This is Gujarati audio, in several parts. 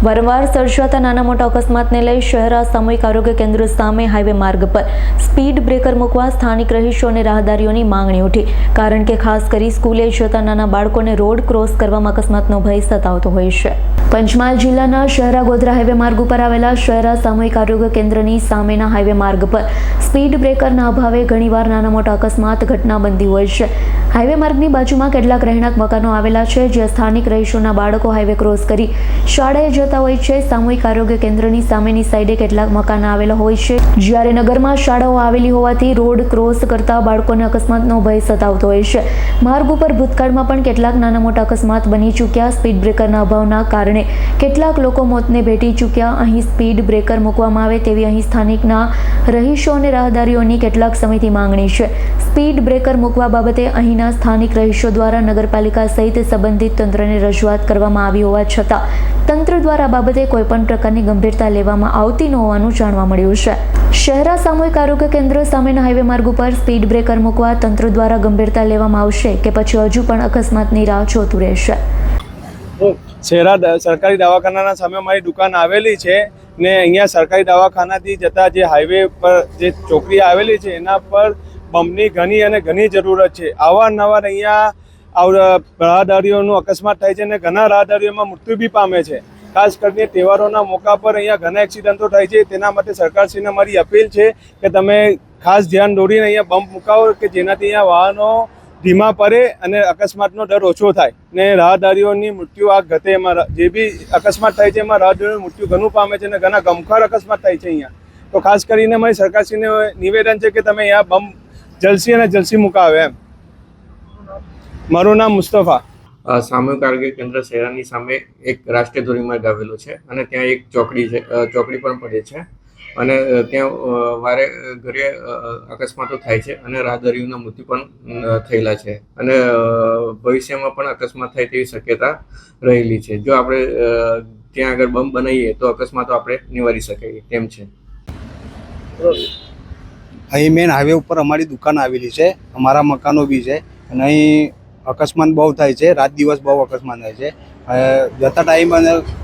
વારંવાર સર્જાતા નાના મોટા અકસ્માતને લઈ શહેરા સામૂહિક આરોગ્ય કેન્દ્ર સામે હાઈવે માર્ગ પર સ્પીડ બ્રેકર મૂકવા સ્થાનિક રહીશો અને રાહદારીઓની માંગણી ઉઠી, કારણ કે ખાસ કરી સ્કૂલે જતા નાના બાળકોને રોડ ક્રોસ કરવામાં અકસ્માતનો ભય સતાવતો હોય છે। પંચમહાલ જિલ્લાના શહેરા ગોધરા હાઈવે માર્ગ ઉપર આવેલા શહેરા સામૂહિક આરોગ્ય કેન્દ્રની સામેના હાઈવે માર્ગ પર સ્પીડ બ્રેકરના અભાવે ઘણીવાર નાના મોટા અકસ્માત ઘટના બનતી હોય છે। હાઈવે માર્ગની બાજુમાં કેટલાક રહેણાંક મકાનો આવેલા છે, જ્યાં સ્થાનિક રહીશોના બાળકો હાઈવે ક્રોસ કરી શાળાએ જતા હોય છે। સામૂહિક આરોગ્ય કેન્દ્રની સામેની સાઈડે કેટલાક મકાન આવેલા હોય છે, જ્યારે નગરમાં શાળાઓ આવેલી હોવાથી રોડ ક્રોસ કરતા બાળકોને અકસ્માતનો ભય સતાવતો હોય છે। માર્ગ ઉપર ભૂતકાળમાં પણ કેટલાક નાના મોટા અકસ્માત બની ચૂક્યા। સ્પીડ બ્રેકરના અભાવના કારણે કેટલાક લોકો મોતને ભેટી ચૂક્યા। અહીં સ્પીડ બ્રેકર મૂકવામાં આવે તેવી અહીં સ્થાનિકના રહીશો અને રાહદારીઓની કેટલાક સમયથી માંગણી છે। સ્પીડ બ્રેકર મૂકવા બાબતે અહીંના સ્થાનિક રહીશો દ્વારા નગરપાલિકા સહિત સંબંધિત તંત્રને રજૂઆત કરવામાં આવી હોવા છતાં તંત્ર દ્વારા બાબતે કોઈપણ પ્રકારની ગંભીરતા લેવામાં આવતી ન હોવાનું જાણવા મળ્યું છે। શહેરા સામૂહિક આરોગ્ય કેન્દ્ર સામેના હાઈવે માર્ગ ઉપર સ્પીડ બ્રેકર મૂકવા તંત્ર દ્વારા ગંભીરતા લેવામાં આવશે કે પછી હજુ પણ અકસ્માતની રાહ જોતું રહેશે? શહેરા સરકારી દવાખાનાના સામે મારી દુકાન આવેલી છે ને અહીંયા સરકારી દવાખાનાથી જતા જે હાઈવે પર જે ચોકડી આવેલી છે એના પર બમ્પની ઘણી જરૂરત છે। અવારનવાર અહીંયા રાહદારીઓનું અકસ્માત થાય છે અને ઘણા રાહદારીઓમાં મૃત્યુ બી પામે છે। ખાસ કરીને તહેવારોના મોકા પર અહીંયા ઘણા એક્સિડન્ટો થાય છે। તેના માટે સરકારશ્રીને મારી અપીલ છે કે તમે ખાસ ધ્યાન દોરીને અહીંયા બમ્પ મુકાવો કે જેનાથી અહીંયા વાહનો ધીમા પડે અને અકસ્માતનો દર ઓછો થાય ને રાહદારીઓની મૃત્યુ આ ઘટે। એમાં જે બી અકસ્માત થાય છે એમાં રાહદારીઓનું મૃત્યુ ઘણું પામે છે અને ઘણા ગમખાર અકસ્માત થાય છે અહીંયા। તો ખાસ કરીને મારી સરકારશ્રીને નિવેદન છે કે તમે અહીંયા બમ્પ જલ્દી મુકાવે એમ। મારું નામ મુસ્તફા। સામૂહિક આરોગ્ય કેન્દ્ર શહેરાની સામે એક રાષ્ટ્રીય ધોરીમાર્ગ આવેલો છે અને ત્યાં એક ચોકડી પણ પડે છે અને ત્યાં વારે ઘરે અકસ્માતો થાય છે અને રાહદારીઓના મૃત્યુ પણ થયેલા છે અને ભવિષ્યમાં પણ અકસ્માત થાય તેવી શક્યતા રહેલી છે। જો આપણે ત્યાં આગળ બમ્પ બનાવીએ તો અકસ્માતો આપણે નિવારી શકીએ તેમ છે। અહીં મેન હાઈવે ઉપર અમારી દુકાન આવેલી છે, અમારા મકાનો બી છે અને અહીં અકસ્માત બહુ થાય છે। રાત દિવસ બહુ અકસ્માત થાય છે। જતા ટાઈમ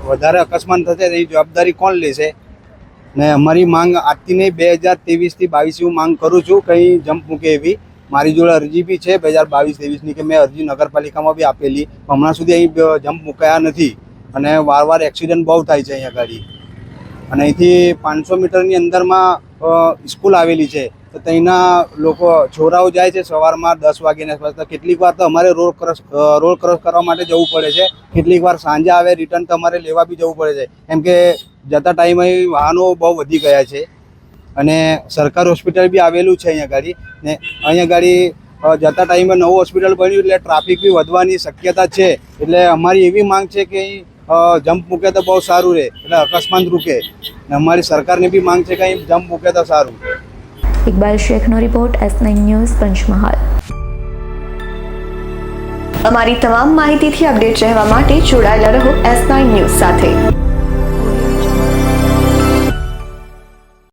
વધારે અકસ્માત થશે એની જવાબદારી કોણ લેશે? ને અમારી માંગ આજથી નહીં 2023થી 22 હું માંગ કરું છું કંઈ જમ્પ મૂકે એવી। મારી જોડે અરજી બી છે 2022-23ની કે મેં અરજી નગરપાલિકામાં બી આપેલી, હમણાં સુધી અહીં જમ્પ મુકાયા નથી અને વાર એક્સિડન્ટ બહુ થાય છે અહીંયા ગાડી। અને અહીંથી 500 મીટરની અંદરમાં સ્કૂલ આવેલી છે, તો ત્યાંના લોકો છોરાઓ જાય છે સવારમાં 10 વાગ્યાના આસપાસ। કેટલીક વાર તો અમારે રોડ ક્રોસ કરવા માટે જવું પડે છે, કેટલીક વાર સાંજે આવે રિટર્ન તો અમારે લેવા બી જવું પડે છે, કેમ કે જતા ટાઈમે વાહનો બહુ વધી ગયા છે અને સરકારી હોસ્પિટલ બી આવેલું છે અહીંયા ગાડી ને અહીંયા ગાડી જતા ટાઈમે નવું હોસ્પિટલ બન્યું એટલે ટ્રાફિક બી વધવાની શક્યતા છે। એટલે અમારી એવી માંગ છે કે જમ્પ મૂકે તો બહુ સારું રહે, એટલે અકસ્માત રૂકે ને અમારી સરકારની બી માંગ છે કે અહીં જમ્પ મૂકે તો સારું। ઇકબાલ શેખનો રિપોર્ટ, S9 ન્યૂઝ, પંચમહાલ। અમારી તમામ માહિતીથી અપડેટ રહેવા માટે જોડાયેલા રહો S9 ન્યૂઝ સાથે।